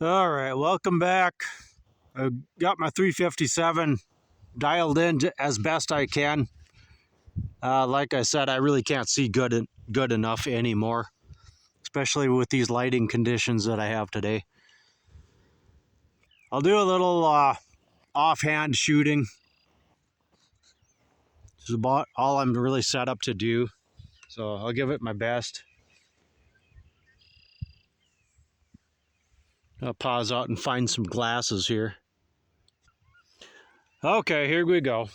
All right, welcome back. I got my 357 dialed in as best I can. Like I said, I really can't see good enough anymore, especially with these lighting conditions that I have today. I'll do a little offhand shooting. This is about all I'm really set up to do, so I'll give it my best. I'll pause out and find some glasses here. Okay, here we go.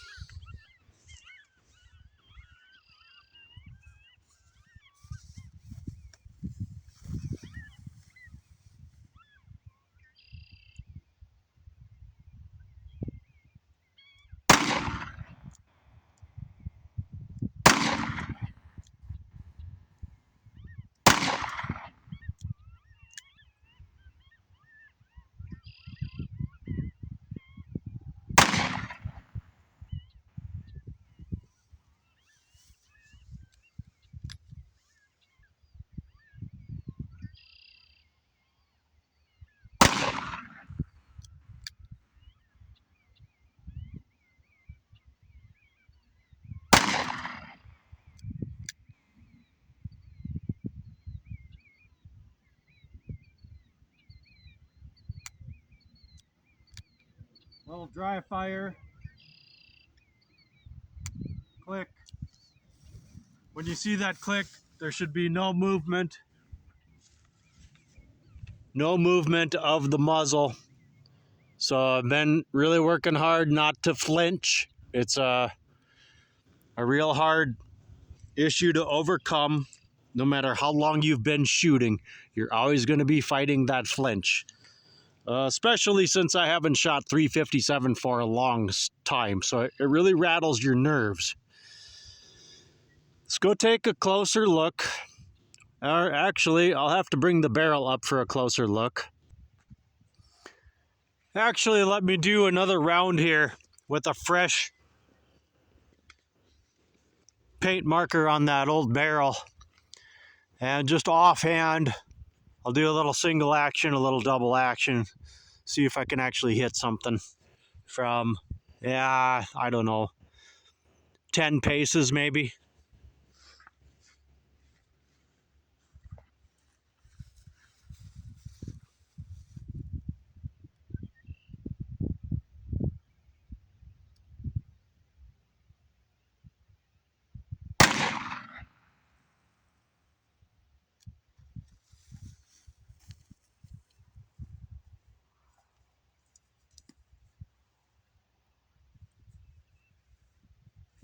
Little dry fire. Click. When you see that click, there should be no movement. No movement of the muzzle. So I've been really working hard not to flinch. It's a real hard issue to overcome. No matter how long you've been shooting, you're always going to be fighting that flinch. Especially since I haven't shot 357 for a long time. So it really rattles your nerves. Let's go take a closer look. Or actually, I'll have to bring the barrel up for a closer look. Actually, let me do another round here with a fresh paint marker on that old barrel. And just offhand, I'll do a little single action, a little double action, see if I can actually hit something from, I don't know, 10 paces maybe.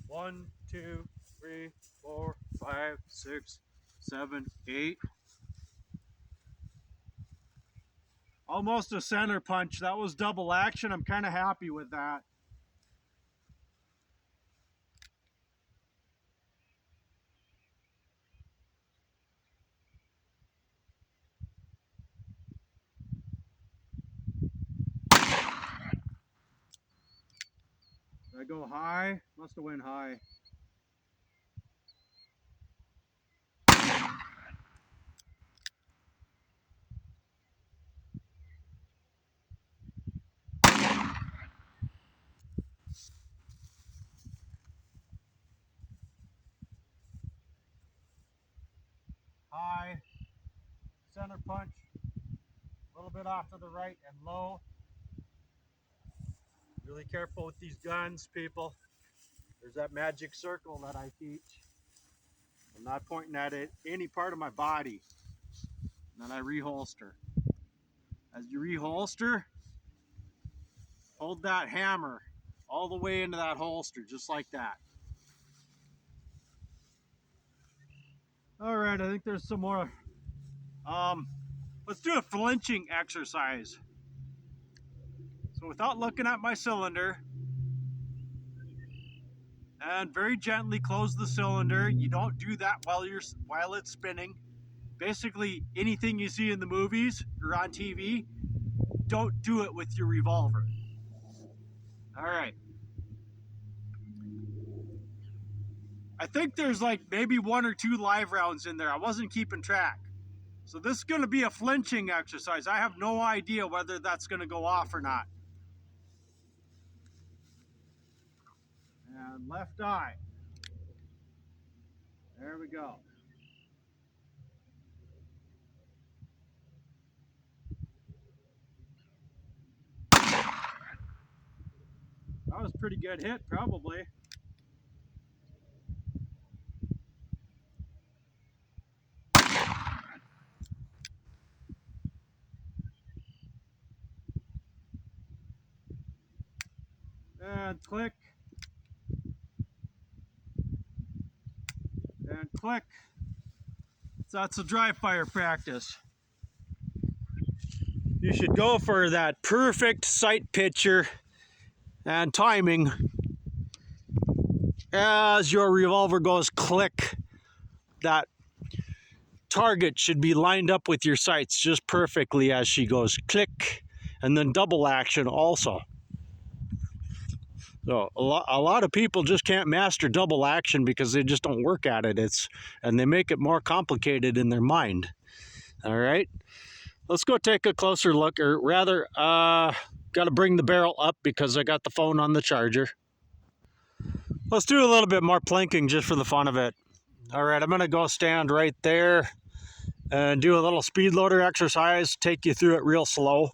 One, two, three, 4, 5, 6, 7, 8. Almost a center punch. That was double action. I'm kind of happy with that. Did I go high? Must have went high. High, center punch, a little bit off to the right and low. Really careful with these guns, people. There's that magic circle that I teach. I'm not pointing at it, any part of my body. And then I reholster. As you reholster, hold that hammer all the way into that holster, just like that. All right, I think there's some more. Let's do a flinching exercise. So without looking at my cylinder, and very gently close the cylinder. You don't do that while it's spinning. Basically, anything you see in the movies or on TV, don't do it with your revolver. All right. I think there's like maybe 1 or 2 live rounds in there. I wasn't keeping track. So this is going to be a flinching exercise. I have no idea whether that's going to go off or not. And left eye. There we go. That was a pretty good hit, probably. And click. And click. So that's a dry fire practice. You should go for that perfect sight picture and timing as your revolver goes click. That target should be lined up with your sights just perfectly as she goes click, and then double action also. So a lot of people just can't master double action because they just don't work at it. And they make it more complicated in their mind. All right, let's go take a closer look, or rather, got to bring the barrel up because I got the phone on the charger. Let's do a little bit more plinking just for the fun of it. All right, I'm gonna go stand right there and do a little speed loader exercise, take you through it real slow.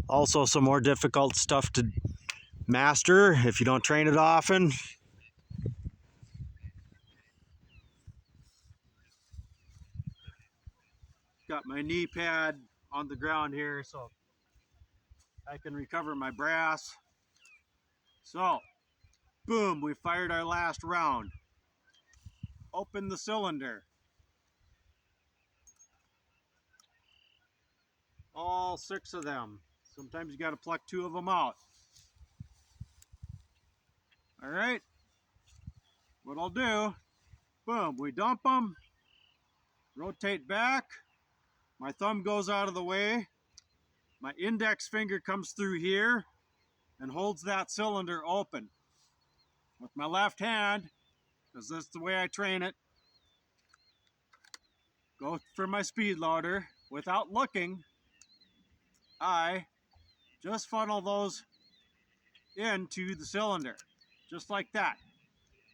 Also some more difficult stuff to master if you don't train it often. Got my knee pad on the ground here so I can recover my brass. So, boom, we fired our last round. Open the cylinder. All 6 of them. Sometimes you got to pluck 2 of them out. All right, what I'll do, boom, we dump them, rotate back, my thumb goes out of the way, my index finger comes through here and holds that cylinder open. With my left hand, because that's the way I train it, go for my speed loader. Without looking, I just funnel those into the cylinder, just like that.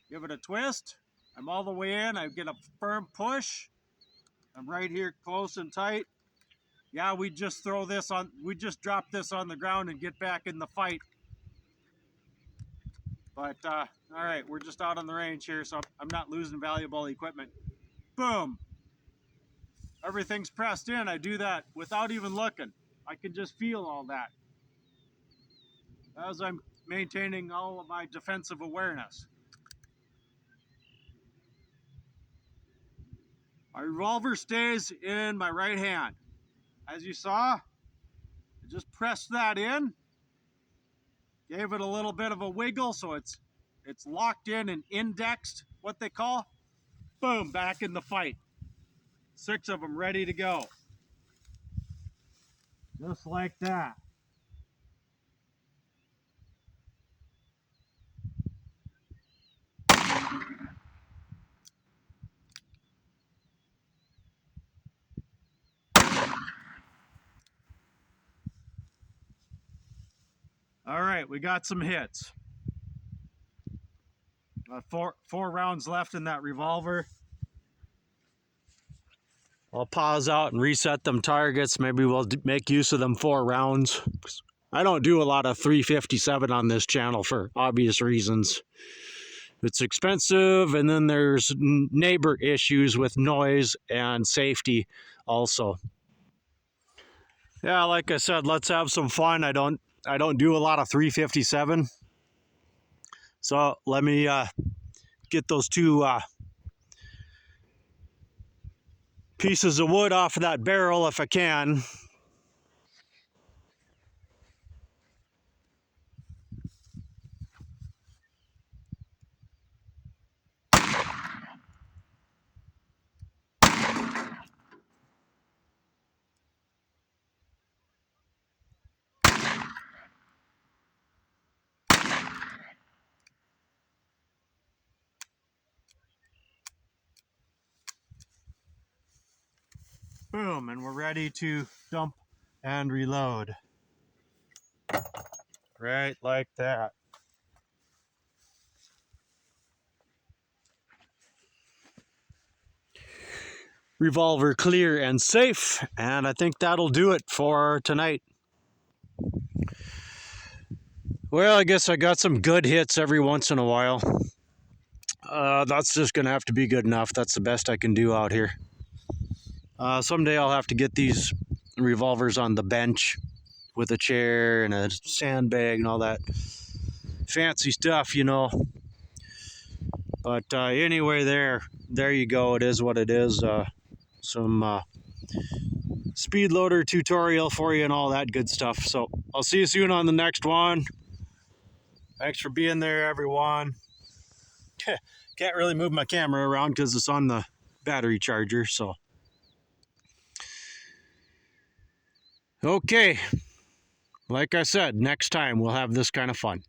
Give it a twist. I'm all the way in. I get a firm push. I'm right here close and tight. Yeah, we just drop this on the ground and get back in the fight. But, all right, we're just out on the range here, so I'm not losing valuable equipment. Boom. Everything's pressed in. I do that without even looking. I can just feel all that as I'm maintaining all of my defensive awareness. My revolver stays in my right hand. As you saw, I just pressed that in, gave it a little bit of a wiggle so it's locked in and indexed, what they call. Boom, back in the fight. 6 of them ready to go. Just like that. All right, we got some hits. 4 rounds left in that revolver. I'll pause out and reset them targets. Maybe we'll make use of them 4 rounds. I don't do a lot of 357 on this channel for obvious reasons. It's expensive, and then there's neighbor issues with noise and safety also. Yeah, like I said, let's have some fun. I don't do a lot of 357. So let me get those 2 pieces of wood off of that barrel if I can. Boom, and we're ready to dump and reload. Right like that. Revolver clear and safe, and I think that'll do it for tonight. Well, I guess I got some good hits every once in a while. That's just gonna have to be good enough. That's the best I can do out here. Someday I'll have to get these revolvers on the bench with a chair and a sandbag and all that fancy stuff, you know. But anyway, there you go. It is what it is. Some speed loader tutorial for you and all that good stuff. So I'll see you soon on the next one. Thanks for being there, everyone. Can't really move my camera around because it's on the battery charger. So okay, like I said, next time we'll have this kind of fun.